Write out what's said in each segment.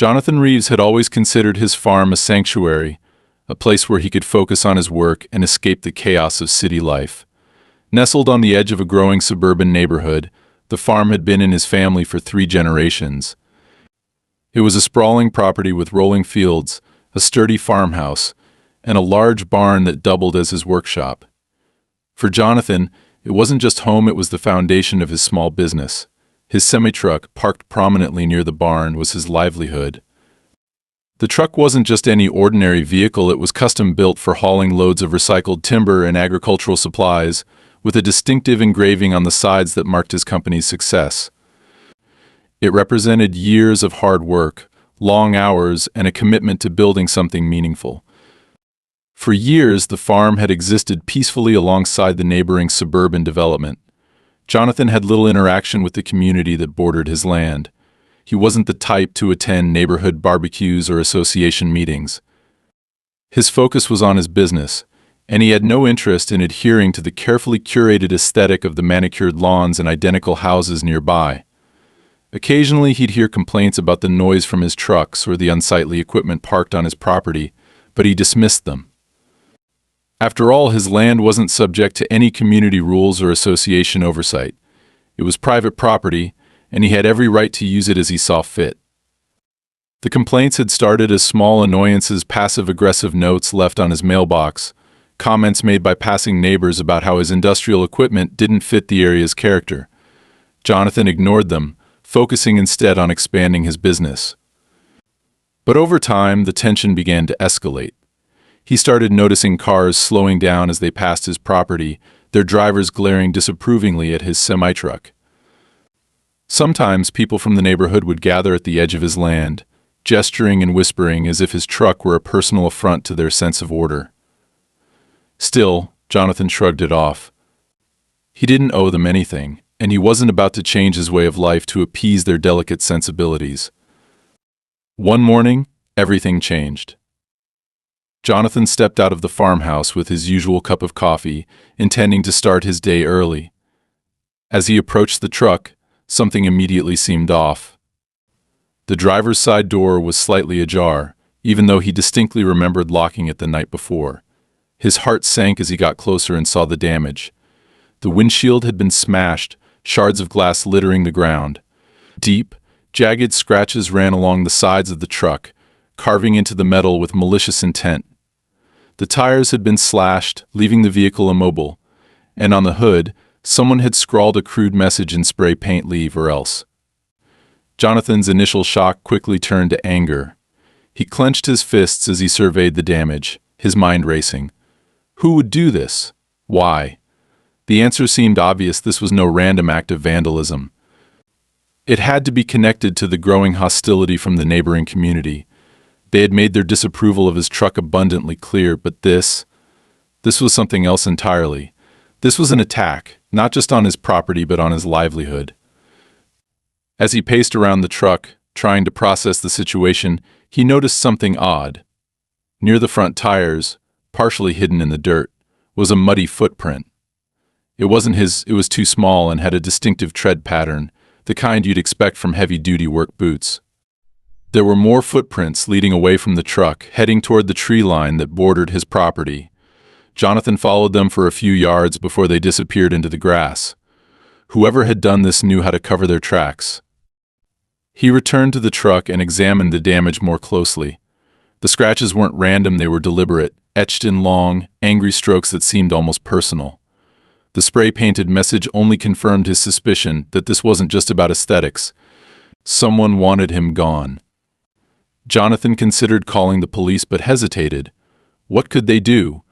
Jonathan Reeves had always considered his farm a sanctuary, a place where he could focus on his work and escape the chaos of city life. Nestled on the edge of a growing suburban neighborhood, the farm had been in his family for 3 generations. It was a sprawling property with rolling fields, a sturdy farmhouse, and a large barn that doubled as his workshop. For Jonathan, it wasn't just home, it was the foundation of his small business. His Semitruck, parked prominently near the barn, was his livelihood. The truck wasn't just any ordinary vehicle, it was custom-built for hauling loads of recycled timber and agricultural supplies, with a distinctive engraving on the sides that marked his company's success. It represented years of hard work, long hours, and a commitment to building something meaningful. For years, the farm had existed peacefully alongside the neighboring suburban development. Jonathan had little interaction with the community that bordered his land. He wasn't the type to attend neighborhood barbecues or association meetings. His focus was on his business, and he had no interest in adhering to the carefully curated aesthetic of the manicured lawns and identical houses nearby. Occasionally, he'd hear complaints about the noise from his trucks or the unsightly equipment parked on his property, but he dismissed them. After all, his land wasn't subject to any community rules or association oversight. It was private property, and he had every right to use it as he saw fit. The complaints had started as small annoyances, passive-aggressive notes left on his mailbox, comments made by passing neighbors about how his industrial equipment didn't fit the area's character. Jonathan ignored them, focusing instead on expanding his business. But over time, the tension began to escalate. He started noticing cars slowing down as they passed his property, their drivers glaring disapprovingly at his semi-truck. Sometimes people from the neighborhood would gather at the edge of his land, gesturing and whispering as if his truck were a personal affront to their sense of order. Still, Jonathan shrugged it off. He didn't owe them anything, and he wasn't about to change his way of life to appease their delicate sensibilities. One morning, everything changed. Jonathan stepped out of the farmhouse with his usual cup of coffee, intending to start his day early. As he approached the truck, something immediately seemed off. The driver's side door was slightly ajar, even though he distinctly remembered locking it the night before. His heart sank as he got closer and saw the damage. The windshield had been smashed, shards of glass littering the ground. Deep, jagged scratches ran along the sides of the truck, carving into the metal with malicious intent. The tires had been slashed, leaving the vehicle immobile, and on the hood, someone had scrawled a crude message in spray paint: "Leave or else." Jonathan's initial shock quickly turned to anger. He clenched his fists as he surveyed the damage, his mind racing. Who would do this? Why? The answer seemed obvious. This was no random act of vandalism. It had to be connected to the growing hostility from the neighboring community. They had made their disapproval of his truck abundantly clear, but this was something else entirely. This was an attack, not just on his property but on his livelihood. As he paced around the truck, trying to process the situation, he noticed something odd. Near the front tires, partially hidden in the dirt, was a muddy footprint. It wasn't his, it was too small and had a distinctive tread pattern, the kind you'd expect from heavy-duty work boots. There were more footprints leading away from the truck, heading toward the tree line that bordered his property. Jonathan followed them for a few yards before they disappeared into the grass. Whoever had done this knew how to cover their tracks. He returned to the truck and examined the damage more closely. The scratches weren't random, they were deliberate, etched in long, angry strokes that seemed almost personal. The spray-painted message only confirmed his suspicion that this wasn't just about aesthetics. Someone wanted him gone. Jonathan considered calling the police but hesitated. What could they do?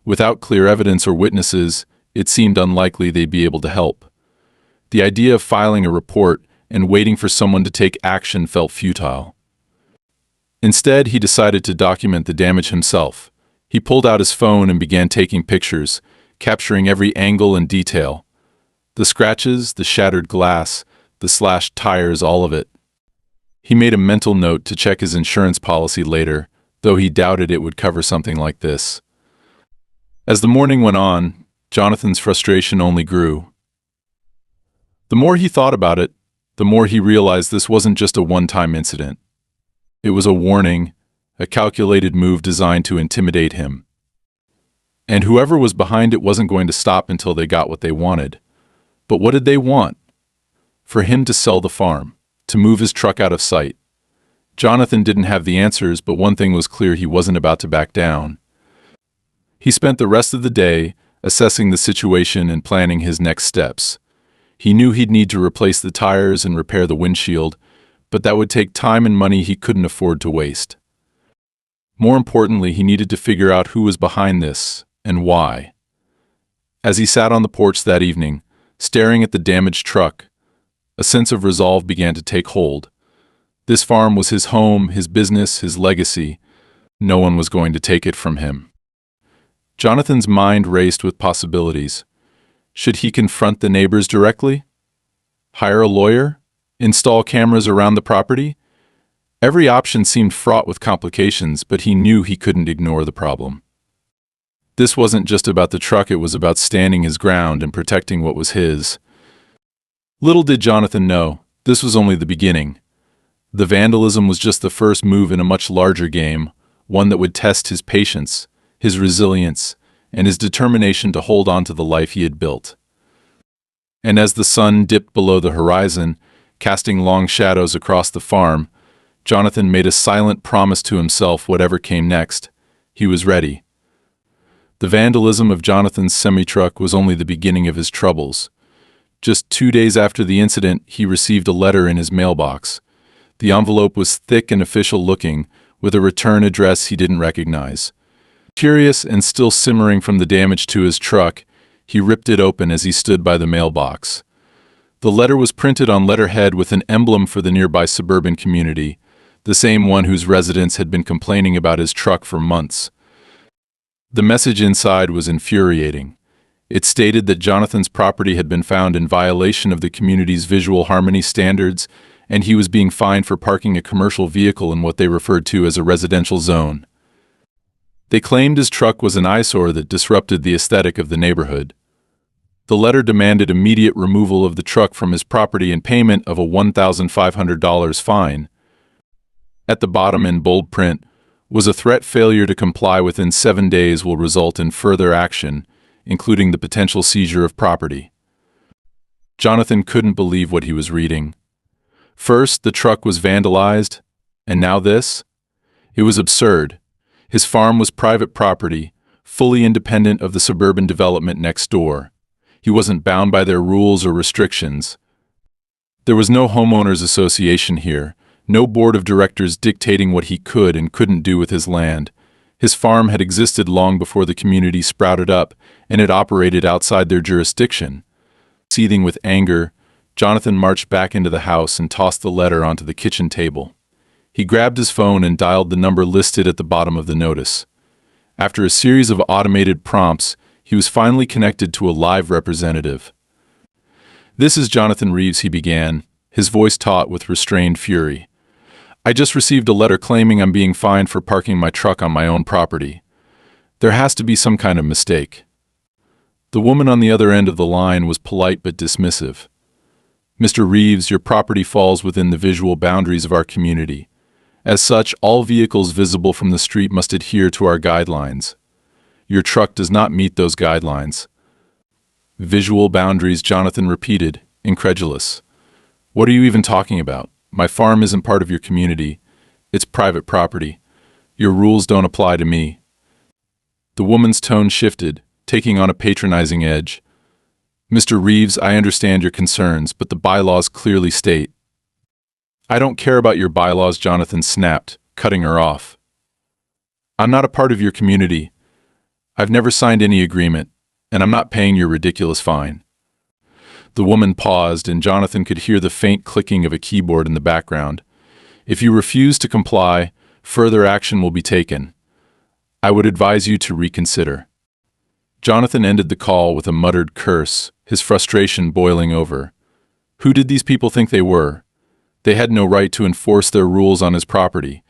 Without clear evidence or witnesses, it seemed unlikely they'd be able to help. The idea of filing a report and waiting for someone to take action felt futile. Instead, he decided to document the damage himself. He pulled out his phone and began taking pictures, capturing every angle and detail. The scratches, the shattered glass, the slashed tires, all of it. He made a mental note to check his insurance policy later, though he doubted it would cover something like this. As the morning went on, Jonathan's frustration only grew. The more he thought about it, the more he realized this wasn't just a one-time incident. It was a warning, a calculated move designed to intimidate him. And whoever was behind it wasn't going to stop until they got what they wanted. But what did they want? For him to sell the farm, to move his truck out of sight. Jonathan didn't have the answers, but one thing was clear: he wasn't about to back down. He spent the rest of the day assessing the situation and planning his next steps. He knew he'd need to replace the tires and repair the windshield, but that would take time and money he couldn't afford to waste. More importantly, he needed to figure out who was behind this and why. As he sat on the porch that evening, staring at the damaged truck, a sense of resolve began to take hold. This farm was his home, his business, his legacy. No one was going to take it from him. Jonathan's mind raced with possibilities. Should he confront the neighbors directly? Hire a lawyer? Install cameras around the property? Every option seemed fraught with complications, but he knew he couldn't ignore the problem. This wasn't just about the truck, it was about standing his ground and protecting what was his. Little did Jonathan know, this was only the beginning. The vandalism was just the first move in a much larger game, one that would test his patience, his resilience, and his determination to hold on to the life he had built. And as the sun dipped below the horizon, casting long shadows across the farm, Jonathan made a silent promise to himself: whatever came next, he was ready. The vandalism of Jonathan's Semitruck was only the beginning of his troubles. Just 2 days after the incident, he received a letter in his mailbox. The envelope was thick and official-looking, with a return address he didn't recognize. Curious and still simmering from the damage to his truck, he ripped it open as he stood by the mailbox. The letter was printed on letterhead with an emblem for the nearby suburban community, the same one whose residents had been complaining about his truck for months. The message inside was infuriating. It stated that Jonathan's property had been found in violation of the community's visual harmony standards, and he was being fined for parking a commercial vehicle in what they referred to as a residential zone. They claimed his truck was an eyesore that disrupted the aesthetic of the neighborhood. The letter demanded immediate removal of the truck from his property and payment of a $1,500 fine. At the bottom, in bold print, was a threat: failure to comply within 7 days will result in further action, including the potential seizure of property. Jonathan couldn't believe what he was reading. First, the truck was vandalized, and now this? It was absurd. His farm was private property, fully independent of the suburban development next door. He wasn't bound by their rules or restrictions. There was no homeowners association here, no board of directors dictating what he could and couldn't do with his land. His farm had existed long before the community sprouted up, and it operated outside their jurisdiction. Seething with anger, Jonathan marched back into the house and tossed the letter onto the kitchen table. He grabbed his phone and dialed the number listed at the bottom of the notice. After a series of automated prompts, he was finally connected to a live representative. "This is Jonathan Reeves," he began, his voice taut with restrained fury. "I just received a letter claiming I'm being fined for parking my truck on my own property. There has to be some kind of mistake." The woman on the other end of the line was polite but dismissive. "Mr. Reeves, your property falls within the visual boundaries of our community. As such, all vehicles visible from the street must adhere to our guidelines. Your truck does not meet those guidelines." "Visual boundaries," Jonathan repeated, incredulous. "What are you even talking about? My farm isn't part of your community. It's private property. Your rules don't apply to me." The woman's tone shifted, taking on a patronizing edge. "Mr. Reeves, I understand your concerns, but the bylaws clearly state—" "I don't care about your bylaws," Jonathan snapped, cutting her off. "I'm not a part of your community. I've never signed any agreement, and I'm not paying your ridiculous fine." The woman paused, and Jonathan could hear the faint clicking of a keyboard in the background. "If you refuse to comply, further action will be taken. I would advise you to reconsider." Jonathan ended the call with a muttered curse, his frustration boiling over. Who did these people think they were? They had no right to enforce their rules on his property.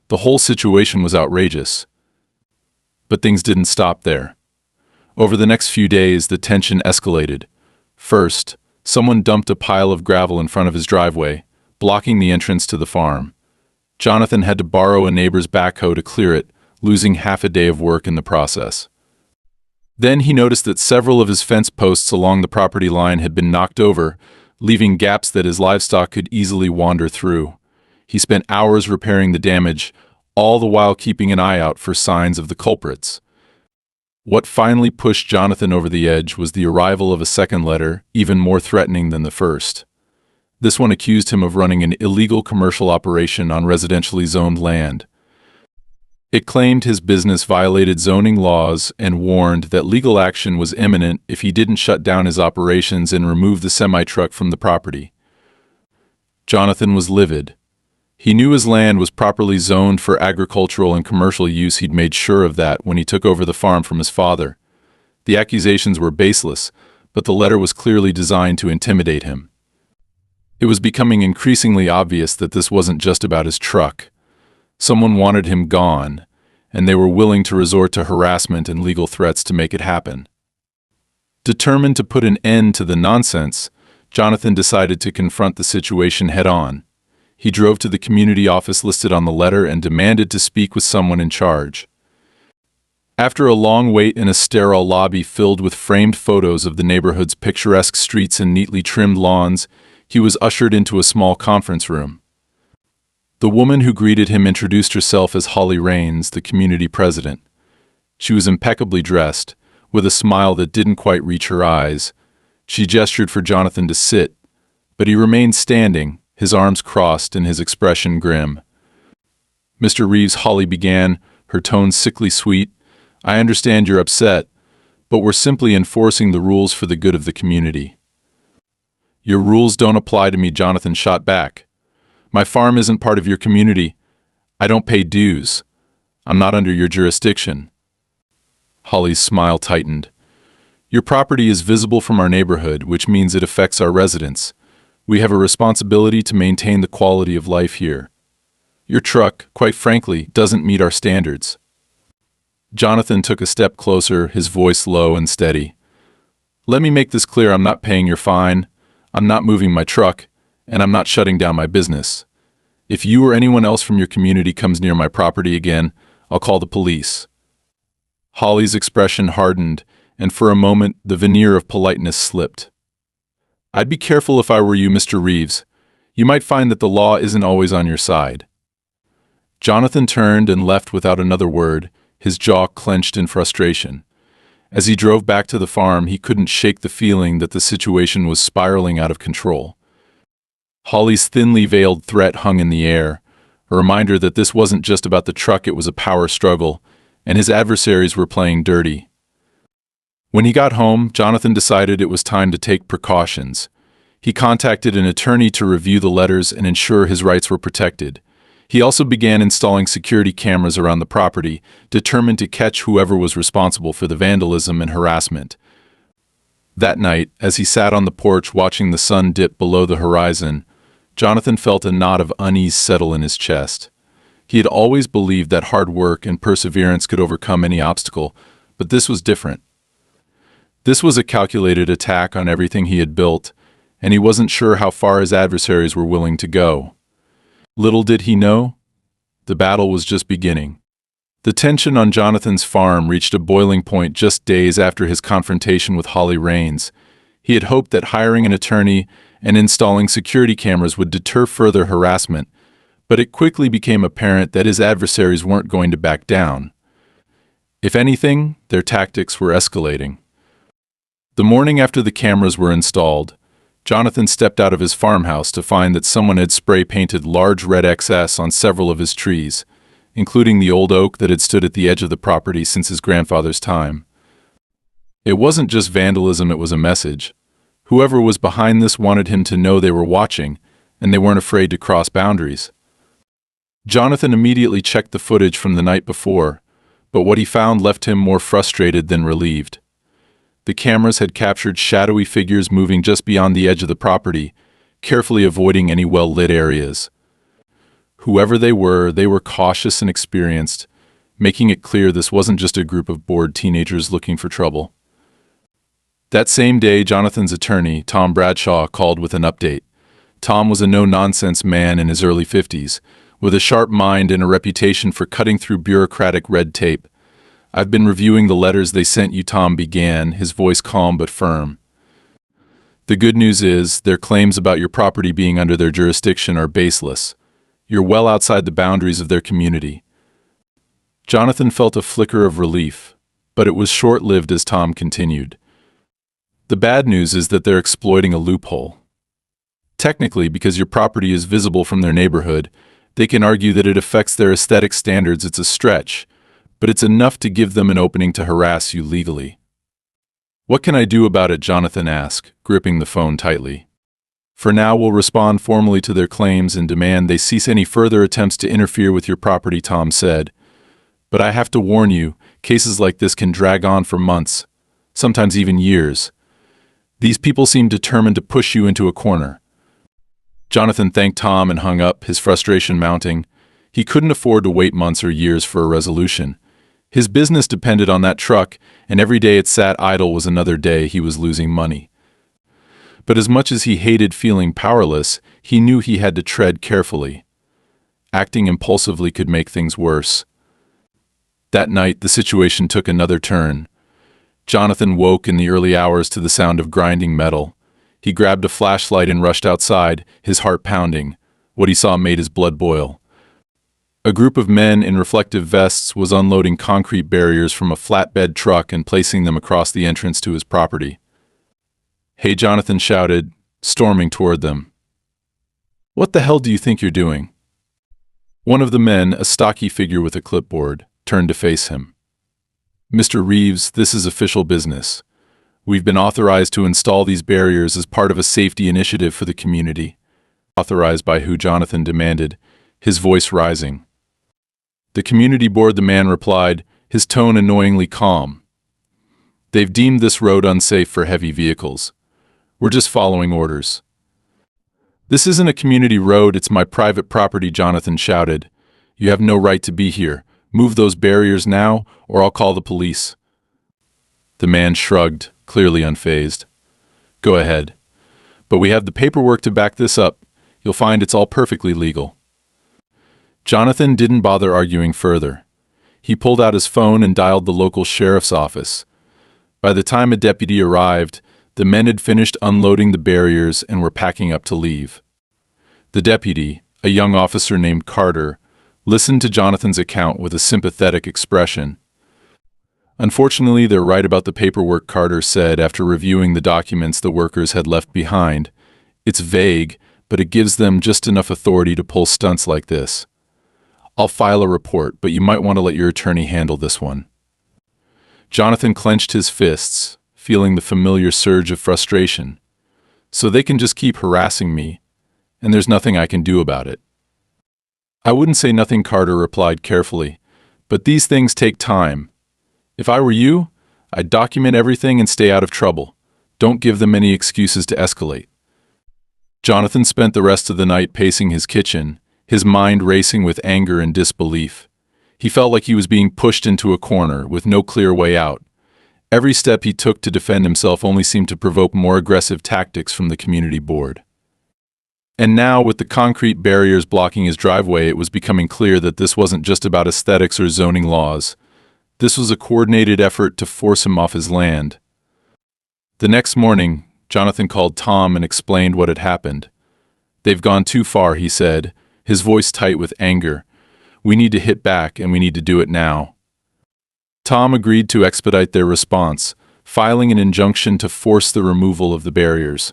The whole situation was outrageous. But things didn't stop there. Over the next few days, the tension escalated. First, someone dumped a pile of gravel in front of his driveway, blocking the entrance to the farm. Jonathan had to borrow a neighbor's backhoe to clear it, losing half a day of work in the process. Then he noticed that several of his fence posts along the property line had been knocked over, leaving gaps that his livestock could easily wander through. He spent hours repairing the damage, all the while keeping an eye out for signs of the culprits. What finally pushed Jonathan over the edge was the arrival of a second letter, even more threatening than the first. This one accused him of running an illegal commercial operation on residentially zoned land. It claimed his business violated zoning laws and warned that legal action was imminent if he didn't shut down his operations and remove the semi-truck from the property. Jonathan was livid. He knew his land was properly zoned for agricultural and commercial use. He'd made sure of that when he took over the farm from his father. The accusations were baseless, but the letter was clearly designed to intimidate him. It was becoming increasingly obvious that this wasn't just about his truck. Someone wanted him gone, and they were willing to resort to harassment and legal threats to make it happen. Determined to put an end to the nonsense, Jonathan decided to confront the situation head-on. He drove to the community office listed on the letter and demanded to speak with someone in charge. After a long wait in a sterile lobby filled with framed photos of the neighborhood's picturesque streets and neatly trimmed lawns, he was ushered into a small conference room. The woman who greeted him introduced herself as Holly Raines, the community president. She was impeccably dressed, with a smile that didn't quite reach her eyes. She gestured for Jonathan to sit, but he remained standing, his arms crossed and his expression grim. "Mr. Reeves," Holly began, her tone sickly sweet, "I understand you're upset, but we're simply enforcing the rules for the good of the community." "Your rules don't apply to me," Jonathan shot back. "My farm isn't part of your community. I don't pay dues. I'm not under your jurisdiction." Holly's smile tightened. "Your property is visible from our neighborhood, which means it affects our residents. We have a responsibility to maintain the quality of life here. Your truck, quite frankly, doesn't meet our standards." Jonathan took a step closer, his voice low and steady. "Let me make this clear. I'm not paying your fine. I'm not moving my truck. And I'm not shutting down my business. If you or anyone else from your community comes near my property again, I'll call the police." Holly's expression hardened, and for a moment the veneer of politeness slipped. "I'd be careful if I were you, Mr. Reeves. You might find that the law isn't always on your side." Jonathan turned and left without another word, his jaw clenched in frustration. As he drove back to the farm, he couldn't shake the feeling that the situation was spiraling out of control. Holly's thinly veiled threat hung in the air, a reminder that this wasn't just about the truck, it was a power struggle, and his adversaries were playing dirty. When he got home, Jonathan decided it was time to take precautions. He contacted an attorney to review the letters and ensure his rights were protected. He also began installing security cameras around the property, determined to catch whoever was responsible for the vandalism and harassment. That night, as he sat on the porch watching the sun dip below the horizon, Jonathan felt a knot of unease settle in his chest. He had always believed that hard work and perseverance could overcome any obstacle, but this was different. This was a calculated attack on everything he had built, and he wasn't sure how far his adversaries were willing to go. Little did he know, the battle was just beginning. The tension on Jonathan's farm reached a boiling point just days after his confrontation with Holly Raines. He had hoped that hiring an attorney and installing security cameras would deter further harassment, but it quickly became apparent that his adversaries weren't going to back down. If anything, their tactics were escalating. The morning after the cameras were installed, Jonathan stepped out of his farmhouse to find that someone had spray-painted large red XS on several of his trees, including the old oak that had stood at the edge of the property since his grandfather's time. It wasn't just vandalism, it was a message. Whoever was behind this wanted him to know they were watching, and they weren't afraid to cross boundaries. Jonathan immediately checked the footage from the night before, but what he found left him more frustrated than relieved. The cameras had captured shadowy figures moving just beyond the edge of the property, carefully avoiding any well-lit areas. Whoever they were cautious and experienced, making it clear this wasn't just a group of bored teenagers looking for trouble. That same day, Jonathan's attorney, Tom Bradshaw, called with an update. Tom was a no-nonsense man in his early 50s, with a sharp mind and a reputation for cutting through bureaucratic red tape. I've been reviewing the letters they sent you, Tom began, his voice calm but firm. The good news is, their claims about your property being under their jurisdiction are baseless. You're well outside the boundaries of their community. Jonathan felt a flicker of relief, but it was short-lived as Tom continued. The bad news is that they're exploiting a loophole. Technically, because your property is visible from their neighborhood, they can argue that it affects their aesthetic standards. It's a stretch, but it's enough to give them an opening to harass you legally. What can I do about it? Jonathan asked, gripping the phone tightly. For now, we'll respond formally to their claims and demand they cease any further attempts to interfere with your property, Tom said. But I have to warn you, cases like this can drag on for months, sometimes even years. These people seem determined to push you into a corner. Jonathan thanked Tom and hung up, his frustration mounting. He couldn't afford to wait months or years for a resolution. His business depended on that truck, and every day it sat idle was another day he was losing money. But as much as he hated feeling powerless, he knew he had to tread carefully. Acting impulsively could make things worse. That night, the situation took another turn. Jonathan woke in the early hours to the sound of grinding metal. He grabbed a flashlight and rushed outside, his heart pounding. What he saw made his blood boil. A group of men in reflective vests was unloading concrete barriers from a flatbed truck and placing them across the entrance to his property. "Hey," Jonathan shouted, storming toward them. "What the hell do you think you're doing?" One of the men, a stocky figure with a clipboard, turned to face him. "Mr. Reeves, this is official business. We've been authorized to install these barriers as part of a safety initiative for the community." "Authorized by who?" Jonathan demanded, his voice rising. "The community board," the man replied, his tone annoyingly calm. "They've deemed this road unsafe for heavy vehicles. We're just following orders." "This isn't a community road, it's my private property," Jonathan shouted. "You have no right to be here. Move those barriers now, or I'll call the police." The man shrugged, clearly unfazed. "Go ahead. But we have the paperwork to back this up. You'll find it's all perfectly legal." Jonathan didn't bother arguing further. He pulled out his phone and dialed the local sheriff's office. By the time a deputy arrived, the men had finished unloading the barriers and were packing up to leave. The deputy, a young officer named Carter, listened to Jonathan's account with a sympathetic expression. "Unfortunately, they're right about the paperwork," Carter said after reviewing the documents the workers had left behind. "It's vague, but it gives them just enough authority to pull stunts like this. I'll file a report, but you might want to let your attorney handle this one." Jonathan clenched his fists, feeling the familiar surge of frustration. "So they can just keep harassing me, and there's nothing I can do about it." "I wouldn't say nothing," Carter replied carefully, "but these things take time. If I were you, I'd document everything and stay out of trouble. Don't give them any excuses to escalate." Jonathan spent the rest of the night pacing his kitchen, his mind racing with anger and disbelief. He felt like he was being pushed into a corner with no clear way out. Every step he took to defend himself only seemed to provoke more aggressive tactics from the community board. And now, with the concrete barriers blocking his driveway, it was becoming clear that this wasn't just about aesthetics or zoning laws. This was a coordinated effort to force him off his land. The next morning, Jonathan called Tom and explained what had happened. "They've gone too far," he said, his voice tight with anger. "We need to hit back, and we need to do it now." Tom agreed to expedite their response, filing an injunction to force the removal of the barriers.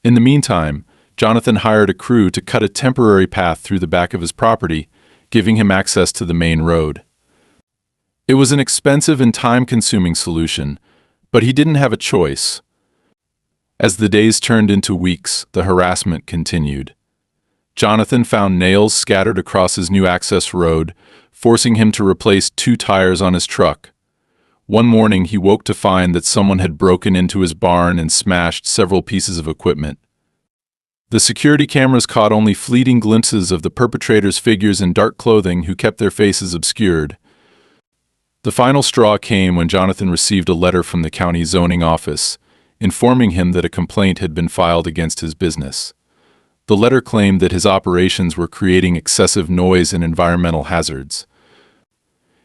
In the meantime, Jonathan hired a crew to cut a temporary path through the back of his property, giving him access to the main road. It was an expensive and time-consuming solution, but he didn't have a choice. As the days turned into weeks, the harassment continued. Jonathan found nails scattered across his new access road, forcing him to replace 2 tires on his truck. One morning, he woke to find that someone had broken into his barn and smashed several pieces of equipment. The security cameras caught only fleeting glimpses of the perpetrators' figures in dark clothing who kept their faces obscured. The final straw came when Jonathan received a letter from the county zoning office, informing him that a complaint had been filed against his business. The letter claimed that his operations were creating excessive noise and environmental hazards,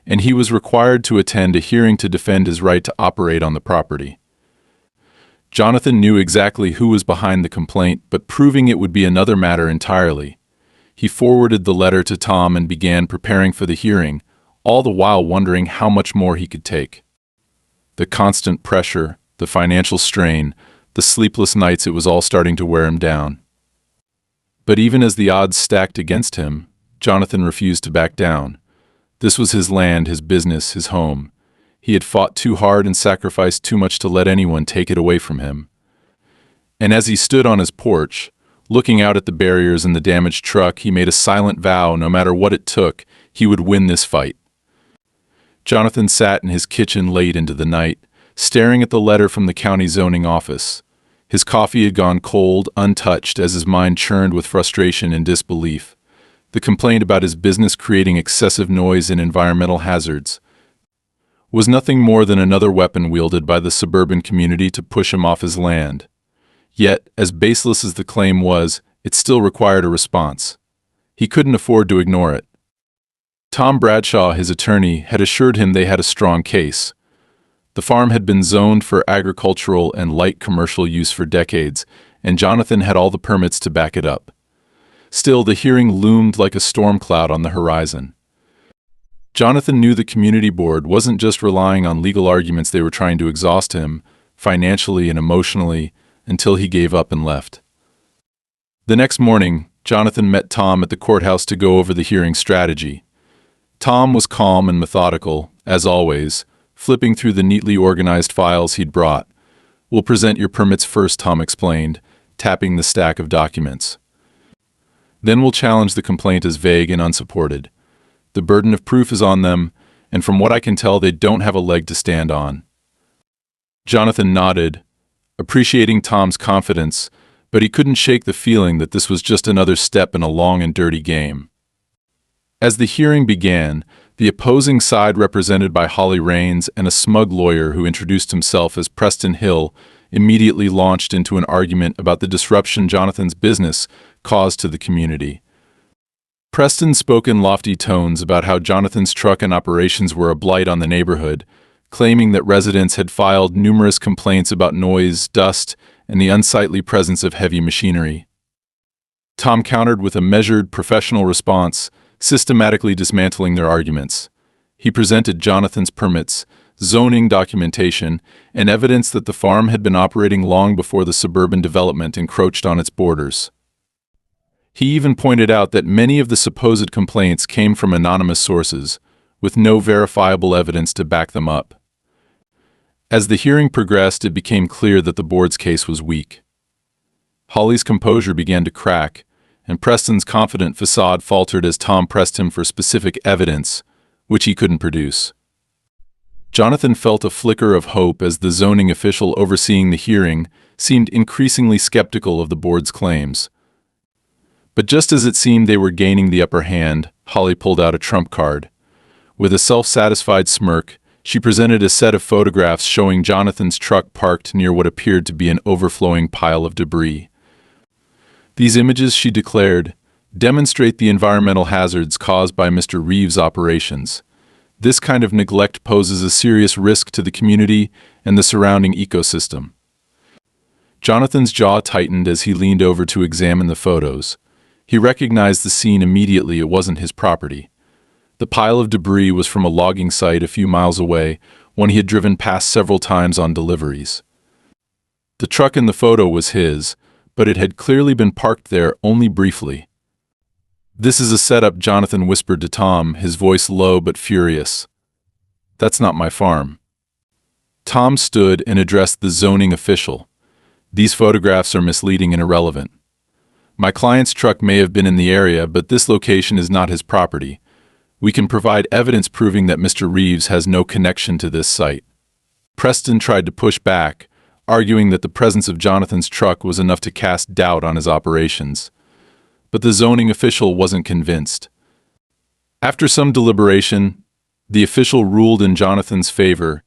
and he was required to attend a hearing to defend his right to operate on the property. Jonathan knew exactly who was behind the complaint, but proving it would be another matter entirely. He forwarded the letter to Tom and began preparing for the hearing, all the while wondering how much more he could take. The constant pressure, the financial strain, the sleepless nights, it was all starting to wear him down. But even as the odds stacked against him, Jonathan refused to back down. This was his land, his business, his home. He had fought too hard and sacrificed too much to let anyone take it away from him. And as he stood on his porch, looking out at the barriers and the damaged truck, he made a silent vow, no matter what it took, he would win this fight. Jonathan sat in his kitchen late into the night, staring at the letter from the county zoning office. His coffee had gone cold, untouched, as his mind churned with frustration and disbelief. The complaint about his business creating excessive noise and environmental hazards was nothing more than another weapon wielded by the suburban community to push him off his land. Yet, as baseless as the claim was, it still required a response. He couldn't afford to ignore it. Tom Bradshaw, his attorney, had assured him they had a strong case. The farm had been zoned for agricultural and light commercial use for decades, and Jonathan had all the permits to back it up. Still, the hearing loomed like a storm cloud on the horizon. Jonathan knew the community board wasn't just relying on legal arguments. They were trying to exhaust him, financially and emotionally, until he gave up and left. The next morning, Jonathan met Tom at the courthouse to go over the hearing strategy. Tom was calm and methodical, as always, flipping through the neatly organized files he'd brought. "We'll present your permits first," Tom explained, tapping the stack of documents. "Then we'll challenge the complaint as vague and unsupported. The burden of proof is on them, and from what I can tell, they don't have a leg to stand on." Jonathan nodded, appreciating Tom's confidence, but he couldn't shake the feeling that this was just another step in a long and dirty game. As the hearing began, the opposing side, represented by Holly Raines and a smug lawyer who introduced himself as Preston Hill, immediately launched into an argument about the disruption Jonathan's business caused to the community. Preston spoke in lofty tones about how Jonathan's truck and operations were a blight on the neighborhood, claiming that residents had filed numerous complaints about noise, dust, and the unsightly presence of heavy machinery. Tom countered with a measured, professional response, systematically dismantling their arguments. He presented Jonathan's permits, zoning documentation, and evidence that the farm had been operating long before the suburban development encroached on its borders. He even pointed out that many of the supposed complaints came from anonymous sources, with no verifiable evidence to back them up. As the hearing progressed, it became clear that the board's case was weak. Holly's composure began to crack, and Preston's confident facade faltered as Tom pressed him for specific evidence, which he couldn't produce. Jonathan felt a flicker of hope as the zoning official overseeing the hearing seemed increasingly skeptical of the board's claims. But just as it seemed they were gaining the upper hand, Holly pulled out a trump card. With a self-satisfied smirk, she presented a set of photographs showing Jonathan's truck parked near what appeared to be an overflowing pile of debris. "These images," she declared, "demonstrate the environmental hazards caused by Mr. Reeves' operations. This kind of neglect poses a serious risk to the community and the surrounding ecosystem." Jonathan's jaw tightened as he leaned over to examine the photos. He recognized the scene immediately. It wasn't his property. The pile of debris was from a logging site a few miles away, one he had driven past several times on deliveries. The truck in the photo was his, but it had clearly been parked there only briefly. "This is a setup," Jonathan whispered to Tom, his voice low but furious. "That's not my farm." Tom stood and addressed the zoning official. "These photographs are misleading and irrelevant. My client's truck may have been in the area, but this location is not his property. We can provide evidence proving that Mr. Reeves has no connection to this site." Preston tried to push back, arguing that the presence of Jonathan's truck was enough to cast doubt on his operations. But the zoning official wasn't convinced. After some deliberation, the official ruled in Jonathan's favor,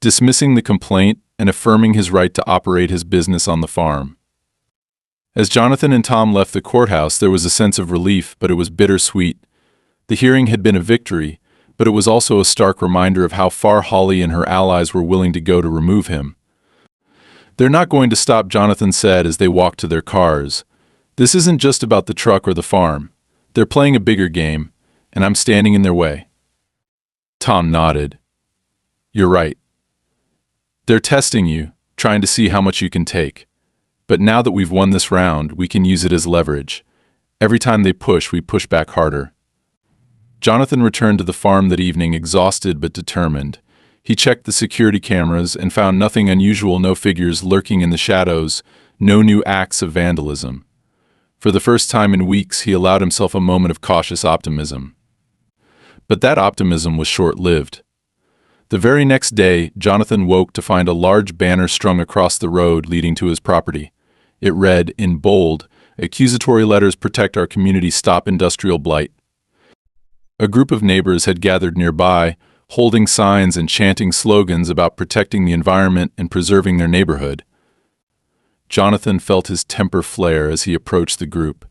dismissing the complaint and affirming his right to operate his business on the farm. As Jonathan and Tom left the courthouse, there was a sense of relief, but it was bittersweet. The hearing had been a victory, but it was also a stark reminder of how far Holly and her allies were willing to go to remove him. "They're not going to stop," Jonathan said as they walked to their cars. "This isn't just about the truck or the farm. They're playing a bigger game, and I'm standing in their way." Tom nodded. "You're right. They're testing you, trying to see how much you can take. But now that we've won this round, we can use it as leverage. Every time they push, we push back harder." Jonathan returned to the farm that evening, exhausted but determined. He checked the security cameras and found nothing unusual, no figures lurking in the shadows, no new acts of vandalism. For the first time in weeks, he allowed himself a moment of cautious optimism. But that optimism was short-lived. The very next day, Jonathan woke to find a large banner strung across the road leading to his property. It read, in bold, "Accusatory letters protect our community, stop industrial blight." A group of neighbors had gathered nearby, holding signs and chanting slogans about protecting the environment and preserving their neighborhood. Jonathan felt his temper flare as he approached the group.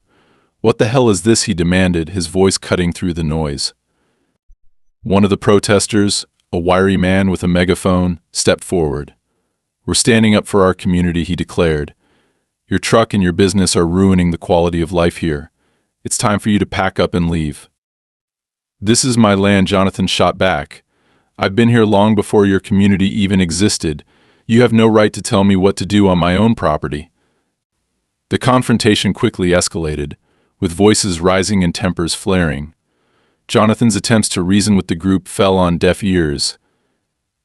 "What the hell is this?" he demanded, his voice cutting through the noise. One of the protesters, a wiry man with a megaphone, stepped forward. "We're standing up for our community," he declared. "Your truck and your business are ruining the quality of life here. It's time for you to pack up and leave." "This is my land," Jonathan shot back. "I've been here long before your community even existed. You have no right to tell me what to do on my own property." The confrontation quickly escalated, with voices rising and tempers flaring. Jonathan's attempts to reason with the group fell on deaf ears.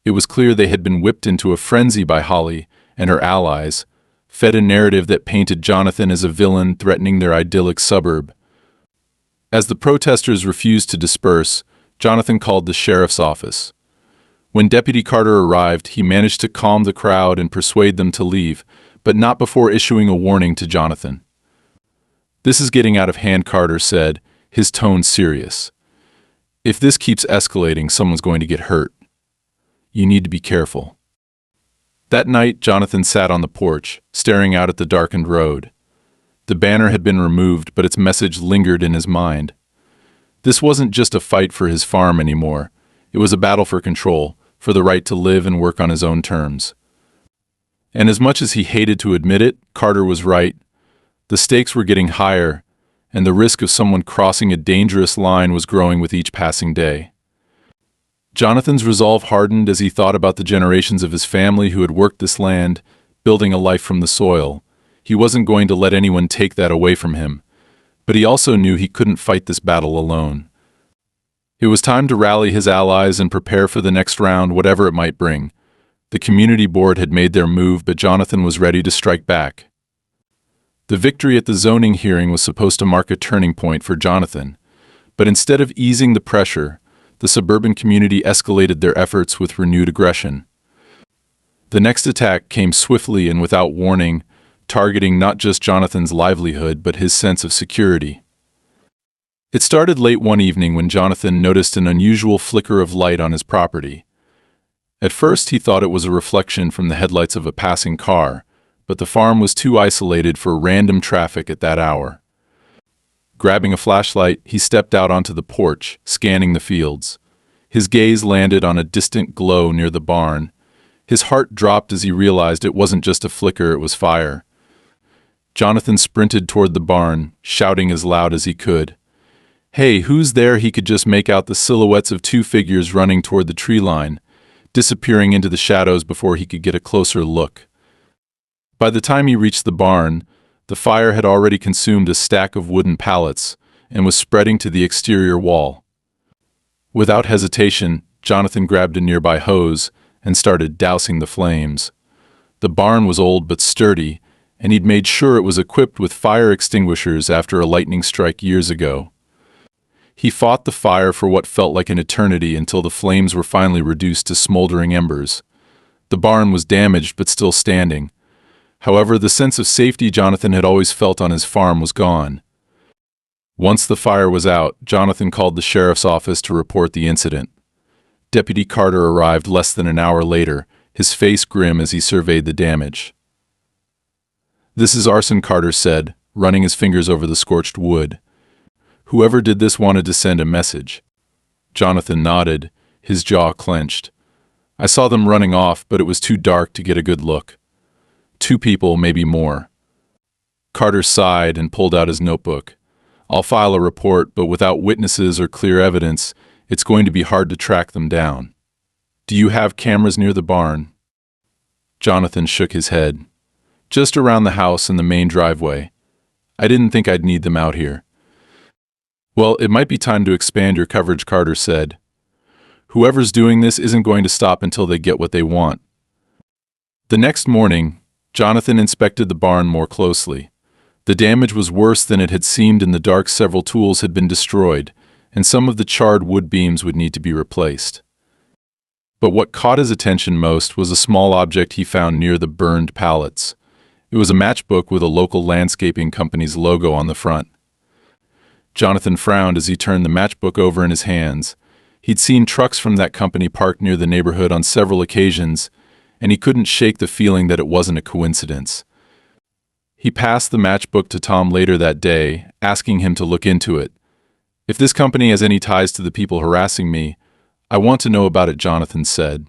It was clear they had been whipped into a frenzy by Holly and her allies, fed a narrative that painted Jonathan as a villain threatening their idyllic suburb. As the protesters refused to disperse, Jonathan called the sheriff's office. When Deputy Carter arrived, he managed to calm the crowd and persuade them to leave, but not before issuing a warning to Jonathan. "This is getting out of hand," Carter said, his tone serious. "If this keeps escalating, someone's going to get hurt. You need to be careful." That night, Jonathan sat on the porch, staring out at the darkened road. The banner had been removed, but its message lingered in his mind. This wasn't just a fight for his farm anymore. It was a battle for control, for the right to live and work on his own terms. And as much as he hated to admit it, Carter was right. The stakes were getting higher, and the risk of someone crossing a dangerous line was growing with each passing day. Jonathan's resolve hardened as he thought about the generations of his family who had worked this land, building a life from the soil. He wasn't going to let anyone take that away from him, but he also knew he couldn't fight this battle alone. It was time to rally his allies and prepare for the next round, whatever it might bring. The community board had made their move, but Jonathan was ready to strike back. The victory at the zoning hearing was supposed to mark a turning point for Jonathan, but instead of easing the pressure, the suburban community escalated their efforts with renewed aggression. The next attack came swiftly and without warning, targeting not just Jonathan's livelihood but his sense of security. It started late one evening when Jonathan noticed an unusual flicker of light on his property. At first he thought it was a reflection from the headlights of a passing car, but the farm was too isolated for random traffic at that hour. Grabbing a flashlight, he stepped out onto the porch, scanning the fields. His gaze landed on a distant glow near the barn. His heart dropped as he realized it wasn't just a flicker, it was fire. Jonathan sprinted toward the barn, shouting as loud as he could. "Hey, who's there?" He could just make out the silhouettes of two figures running toward the tree line, disappearing into the shadows before he could get a closer look. By the time he reached the barn, the fire had already consumed a stack of wooden pallets and was spreading to the exterior wall. Without hesitation, Jonathan grabbed a nearby hose and started dousing the flames. The barn was old but sturdy, and he'd made sure it was equipped with fire extinguishers after a lightning strike years ago. He fought the fire for what felt like an eternity until the flames were finally reduced to smoldering embers. The barn was damaged but still standing. However, the sense of safety Jonathan had always felt on his farm was gone. Once the fire was out, Jonathan called the sheriff's office to report the incident. Deputy Carter arrived less than an hour later, his face grim as he surveyed the damage. "This is Arson," Carter said, running his fingers over the scorched wood. "Whoever did this wanted to send a message." Jonathan nodded, his jaw clenched. "I saw them running off, but it was too dark to get a good look. 2 people, maybe more." Carter sighed and pulled out his notebook. "I'll file a report, but without witnesses or clear evidence, it's going to be hard to track them down. Do you have cameras near the barn?" Jonathan shook his head. "Just around the house and the main driveway. I didn't think I'd need them out here." "Well, it might be time to expand your coverage," Carter said. "Whoever's doing this isn't going to stop until they get what they want." The next morning, Jonathan inspected the barn more closely. The damage was worse than it had seemed in the dark. Several tools had been destroyed, and some of the charred wood beams would need to be replaced. But what caught his attention most was a small object he found near the burned pallets. It was a matchbook with a local landscaping company's logo on the front. Jonathan frowned as he turned the matchbook over in his hands. He'd seen trucks from that company parked near the neighborhood on several occasions, and he couldn't shake the feeling that it wasn't a coincidence. He passed the matchbook to Tom later that day, asking him to look into it. "If this company has any ties to the people harassing me, I want to know about it," Jonathan said.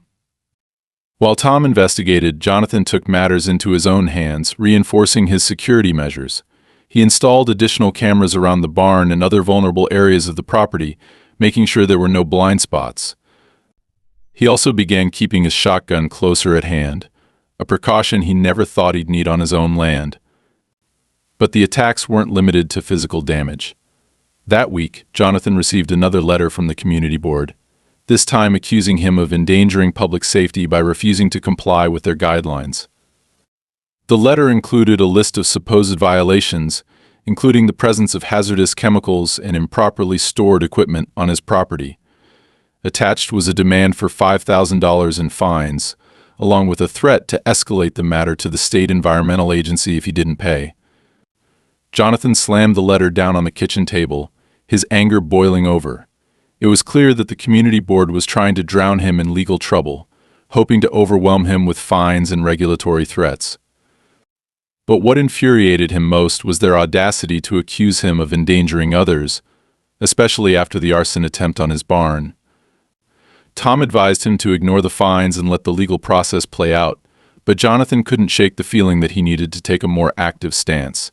While Tom investigated, Jonathan took matters into his own hands, reinforcing his security measures. He installed additional cameras around the barn and other vulnerable areas of the property, making sure there were no blind spots. He also began keeping his shotgun closer at hand, a precaution he never thought he'd need on his own land. But the attacks weren't limited to physical damage. That week, Jonathan received another letter from the community board, this time accusing him of endangering public safety by refusing to comply with their guidelines. The letter included a list of supposed violations, including the presence of hazardous chemicals and improperly stored equipment on his property. Attached was a demand for $5,000 in fines, along with a threat to escalate the matter to the state environmental agency if he didn't pay. Jonathan slammed the letter down on the kitchen table, his anger boiling over. It was clear that the community board was trying to drown him in legal trouble, hoping to overwhelm him with fines and regulatory threats. But what infuriated him most was their audacity to accuse him of endangering others, especially after the arson attempt on his barn. Tom advised him to ignore the fines and let the legal process play out, but Jonathan couldn't shake the feeling that he needed to take a more active stance.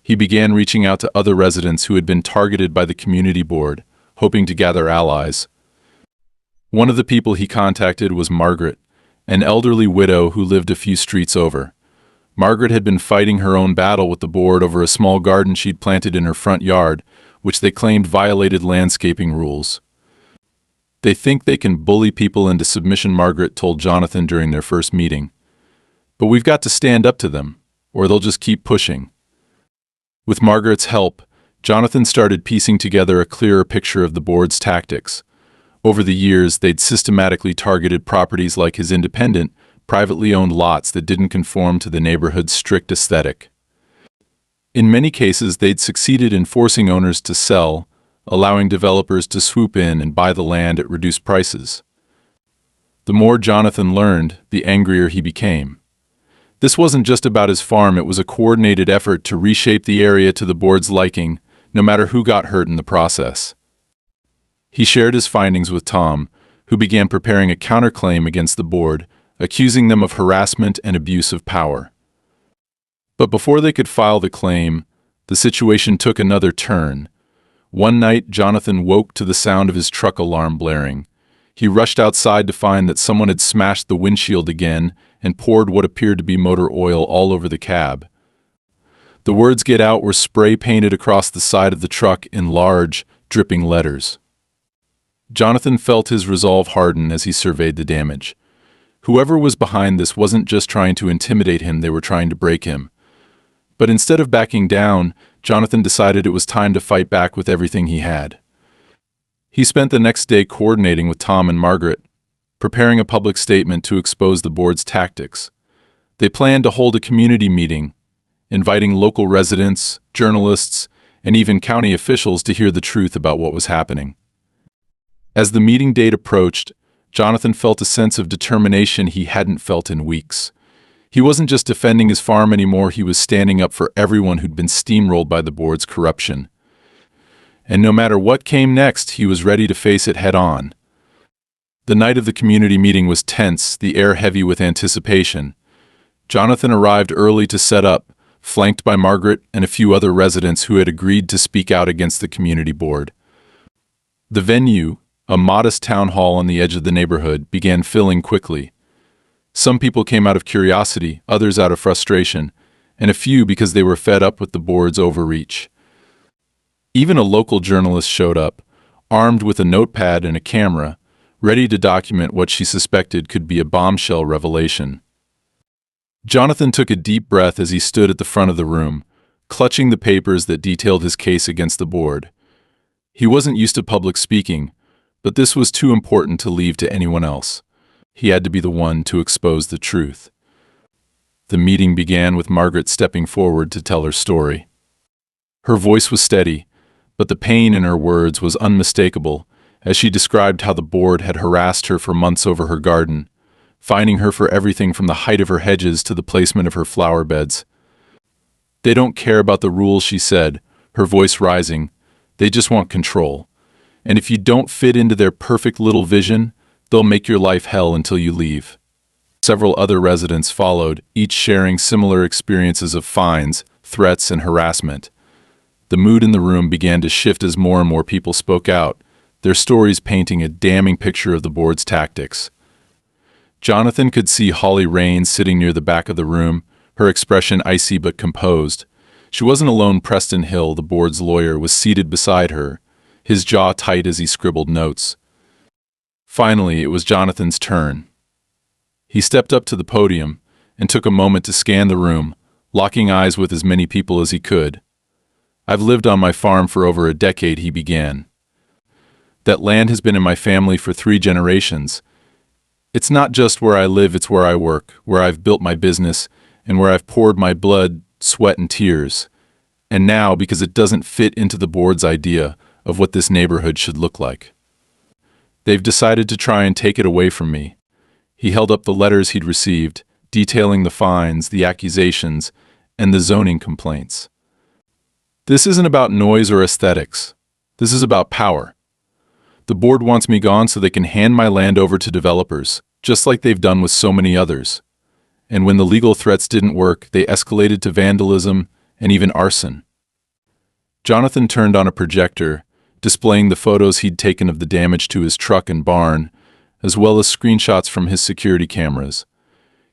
He began reaching out to other residents who had been targeted by the community board, hoping to gather allies. One of the people he contacted was Margaret, an elderly widow who lived a few streets over. Margaret had been fighting her own battle with the board over a small garden she'd planted in her front yard, which they claimed violated landscaping rules. "They think they can bully people into submission," Margaret told Jonathan during their first meeting. "But we've got to stand up to them, or they'll just keep pushing." With Margaret's help, Jonathan started piecing together a clearer picture of the board's tactics. Over the years, they'd systematically targeted properties like his independent, privately owned lots that didn't conform to the neighborhood's strict aesthetic. In many cases, they'd succeeded in forcing owners to sell, allowing developers to swoop in and buy the land at reduced prices. The more Jonathan learned, the angrier he became. This wasn't just about his farm, it was a coordinated effort to reshape the area to the board's liking, no matter who got hurt in the process. He shared his findings with Tom, who began preparing a counterclaim against the board, accusing them of harassment and abuse of power. But before they could file the claim, the situation took another turn. One night, Jonathan woke to the sound of his truck alarm blaring. He rushed outside to find that someone had smashed the windshield again and poured what appeared to be motor oil all over the cab. The words "Get out" were spray painted across the side of the truck in large, dripping letters. Jonathan felt his resolve harden as he surveyed the damage. Whoever was behind this wasn't just trying to intimidate him, they were trying to break him. But instead of backing down, Jonathan decided it was time to fight back with everything he had. He spent the next day coordinating with Tom and Margaret, preparing a public statement to expose the board's tactics. They planned to hold a community meeting, inviting local residents, journalists, and even county officials to hear the truth about what was happening. As the meeting date approached, Jonathan felt a sense of determination he hadn't felt in weeks. He wasn't just defending his farm anymore, he was standing up for everyone who'd been steamrolled by the board's corruption. And no matter what came next, he was ready to face it head-on. The night of the community meeting was tense, the air heavy with anticipation. Jonathan arrived early to set up, flanked by Margaret and a few other residents who had agreed to speak out against the community board. The venue, a modest town hall on the edge of the neighborhood, began filling quickly. Some people came out of curiosity, others out of frustration, and a few because they were fed up with the board's overreach. Even a local journalist showed up, armed with a notepad and a camera, ready to document what she suspected could be a bombshell revelation. Jonathan took a deep breath as he stood at the front of the room, clutching the papers that detailed his case against the board. He wasn't used to public speaking, but this was too important to leave to anyone else. He had to be the one to expose the truth. The meeting began with Margaret stepping forward to tell her story. Her voice was steady, but the pain in her words was unmistakable as she described how the board had harassed her for months over her garden, fining her for everything from the height of her hedges to the placement of her flower beds. They don't care about the rules, she said, her voice rising. They just want control. And if you don't fit into their perfect little vision, they'll make your life hell until you leave. Several other residents followed, each sharing similar experiences of fines, threats, and harassment. The mood in the room began to shift as more and more people spoke out, their stories painting a damning picture of the board's tactics. Jonathan could see Holly Raines sitting near the back of the room, her expression icy but composed. She wasn't alone. Preston Hill, the board's lawyer, was seated beside her, his jaw tight as he scribbled notes. Finally, it was Jonathan's turn. He stepped up to the podium and took a moment to scan the room, locking eyes with as many people as he could. "I've lived on my farm for over a decade," he began. "That land has been in my family for 3 generations. It's not just where I live, it's where I work, where I've built my business, and where I've poured my blood, sweat, and tears. And now, because it doesn't fit into the board's idea of what this neighborhood should look like, they've decided to try and take it away from me." He held up the letters he'd received, detailing the fines, the accusations, and the zoning complaints. "This isn't about noise or aesthetics. This is about power. The board wants me gone so they can hand my land over to developers, just like they've done with so many others. And when the legal threats didn't work, they escalated to vandalism and even arson." Jonathan turned on a projector, displaying the photos he'd taken of the damage to his truck and barn, as well as screenshots from his security cameras.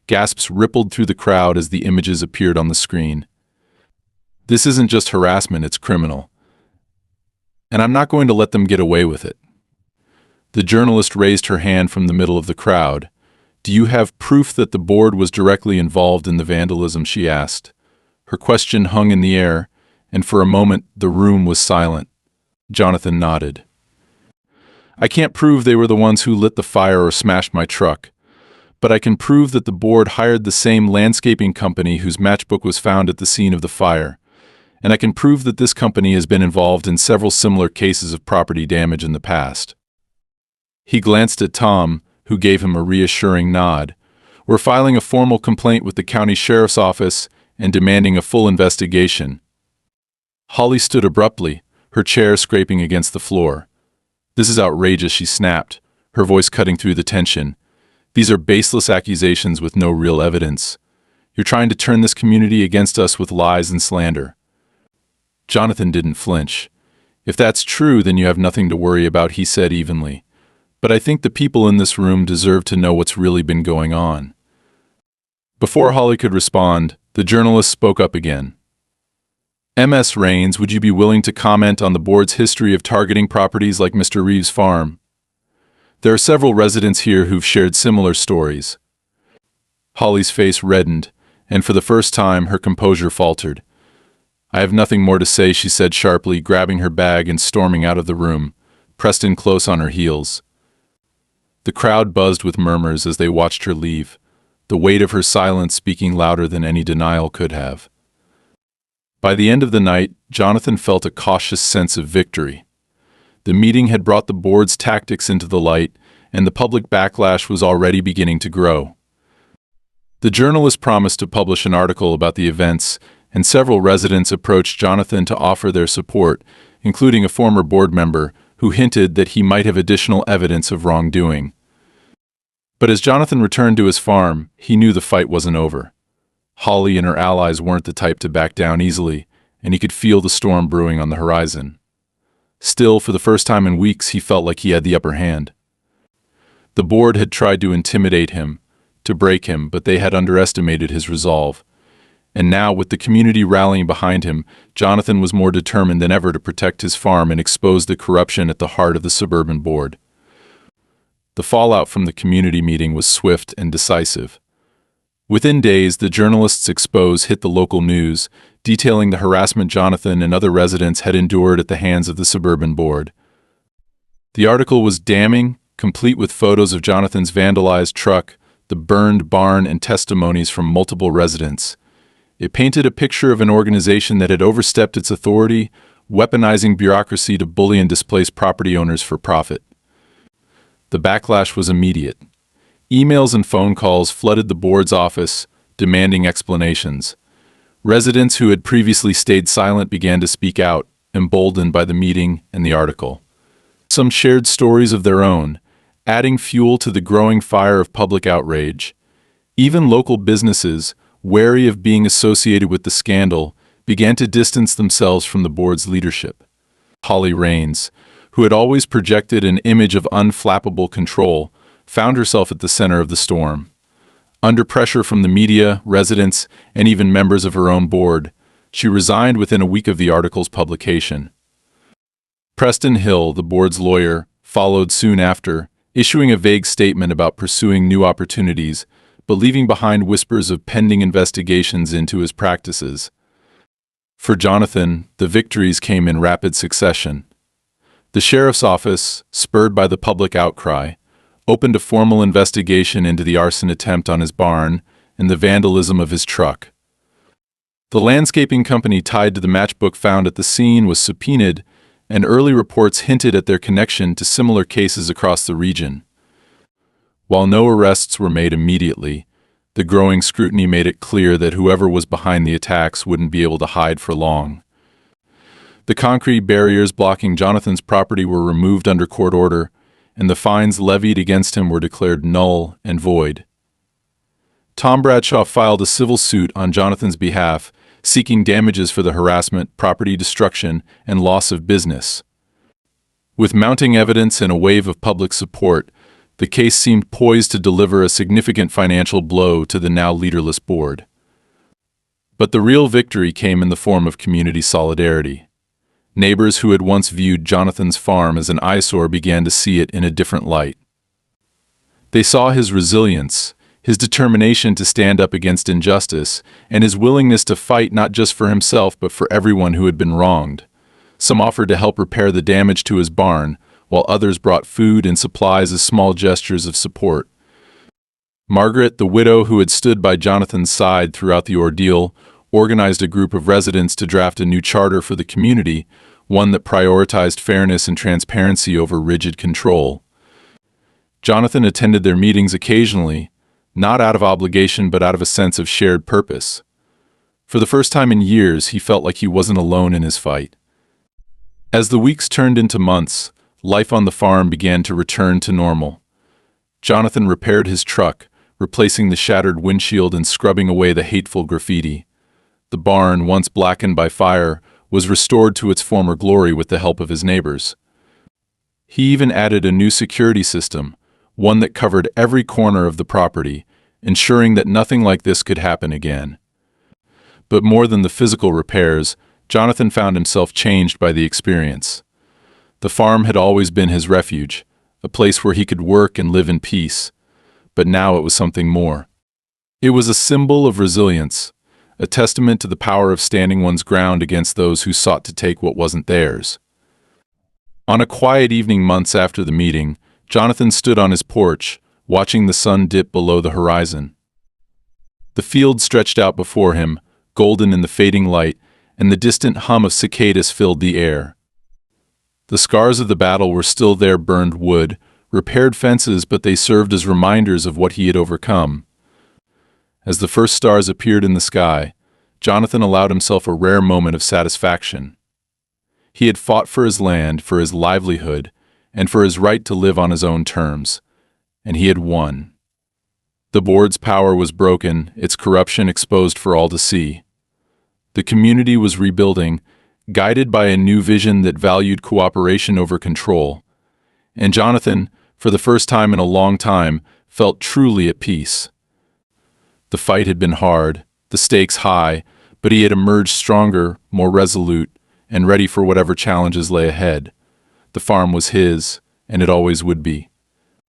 Gasps rippled through the crowd as the images appeared on the screen. "This isn't just harassment, it's criminal. And I'm not going to let them get away with it." The journalist raised her hand from the middle of the crowd. "Do you have proof that the board was directly involved in the vandalism?" she asked. Her question hung in the air, and for a moment the room was silent. Jonathan nodded. "I can't prove they were the ones who lit the fire or smashed my truck, but I can prove that the board hired the same landscaping company whose matchbook was found at the scene of the fire, and I can prove that this company has been involved in several similar cases of property damage in the past." He glanced at Tom, who gave him a reassuring nod. "We're filing a formal complaint with the county sheriff's office and demanding a full investigation." Holly stood abruptly, her chair scraping against the floor. "This is outrageous," she snapped, her voice cutting through the tension. "These are baseless accusations with no real evidence. You're trying to turn this community against us with lies and slander." Jonathan didn't flinch. "If that's true, then you have nothing to worry about," he said evenly. "But I think the people in this room deserve to know what's really been going on." Before Holly could respond, the journalist spoke up again. "Ms. Raines, would you be willing to comment on the board's history of targeting properties like Mr. Reeves' farm? There are several residents here who've shared similar stories." Holly's face reddened, and for the first time her composure faltered. "I have nothing more to say," she said sharply, grabbing her bag and storming out of the room, Preston close on her heels. The crowd buzzed with murmurs as they watched her leave, the weight of her silence speaking louder than any denial could have. By the end of the night, Jonathan felt a cautious sense of victory. The meeting had brought the board's tactics into the light, and the public backlash was already beginning to grow. The journalist promised to publish an article about the events, and several residents approached Jonathan to offer their support, including a former board member who hinted that he might have additional evidence of wrongdoing. But as Jonathan returned to his farm, he knew the fight wasn't over. Holly and her allies weren't the type to back down easily, and he could feel the storm brewing on the horizon. Still, for the first time in weeks, he felt like he had the upper hand. The board had tried to intimidate him, to break him, but they had underestimated his resolve. And now, with the community rallying behind him, Jonathan was more determined than ever to protect his farm and expose the corruption at the heart of the suburban board. The fallout from the community meeting was swift and decisive. Within days, the journalist's expose hit the local news, detailing the harassment Jonathan and other residents had endured at the hands of the suburban board. The article was damning, complete with photos of Jonathan's vandalized truck, the burned barn, and testimonies from multiple residents. It painted a picture of an organization that had overstepped its authority, weaponizing bureaucracy to bully and displace property owners for profit. The backlash was immediate. Emails and phone calls flooded the board's office, demanding explanations. Residents who had previously stayed silent began to speak out, emboldened by the meeting and the article. Some shared stories of their own, adding fuel to the growing fire of public outrage. Even local businesses, wary of being associated with the scandal, began to distance themselves from the board's leadership. Holly Raines, who had always projected an image of unflappable control, found herself at the center of the storm. Under pressure from the media, residents, and even members of her own board, she resigned within a week of the article's publication. Preston Hill, the board's lawyer, followed soon after, issuing a vague statement about pursuing new opportunities, but leaving behind whispers of pending investigations into his practices. For Jonathan, the victories came in rapid succession. The sheriff's office, spurred by the public outcry, opened a formal investigation into the arson attempt on his barn and the vandalism of his truck. The landscaping company tied to the matchbook found at the scene was subpoenaed, and early reports hinted at their connection to similar cases across the region. While no arrests were made immediately, the growing scrutiny made it clear that whoever was behind the attacks wouldn't be able to hide for long. The concrete barriers blocking Jonathan's property were removed under court order, and the fines levied against him were declared null and void. Tom Bradshaw filed a civil suit on Jonathan's behalf, seeking damages for the harassment, property destruction, and loss of business. With mounting evidence and a wave of public support, the case seemed poised to deliver a significant financial blow to the now leaderless board. But the real victory came in the form of community solidarity. Neighbors who had once viewed Jonathan's farm as an eyesore began to see it in a different light. They saw his resilience, his determination to stand up against injustice, and his willingness to fight not just for himself but for everyone who had been wronged. Some offered to help repair the damage to his barn, while others brought food and supplies as small gestures of support. Margaret, the widow who had stood by Jonathan's side throughout the ordeal, organized a group of residents to draft a new charter for the community, one that prioritized fairness and transparency over rigid control. Jonathan attended their meetings occasionally, not out of obligation but out of a sense of shared purpose. For the first time in years, he felt like he wasn't alone in his fight. As the weeks turned into months, life on the farm began to return to normal. Jonathan repaired his truck, replacing the shattered windshield and scrubbing away the hateful graffiti. The barn, once blackened by fire, was restored to its former glory with the help of his neighbors. He even added a new security system, one that covered every corner of the property, ensuring that nothing like this could happen again. But more than the physical repairs, Jonathan found himself changed by the experience. The farm had always been his refuge, a place where he could work and live in peace, but now it was something more. It was a symbol of resilience, a testament to the power of standing one's ground against those who sought to take what wasn't theirs. On a quiet evening months after the meeting, Jonathan stood on his porch, watching the sun dip below the horizon. The field stretched out before him, golden in the fading light, and the distant hum of cicadas filled the air. The scars of the battle were still there: burned wood, repaired fences, but they served as reminders of what he had overcome. As the first stars appeared in the sky, Jonathan allowed himself a rare moment of satisfaction. He had fought for his land, for his livelihood, and for his right to live on his own terms, and he had won. The board's power was broken, its corruption exposed for all to see. The community was rebuilding, guided by a new vision that valued cooperation over control. And Jonathan, for the first time in a long time, felt truly at peace. The fight had been hard, the stakes high, but he had emerged stronger, more resolute, and ready for whatever challenges lay ahead. The farm was his, and it always would be.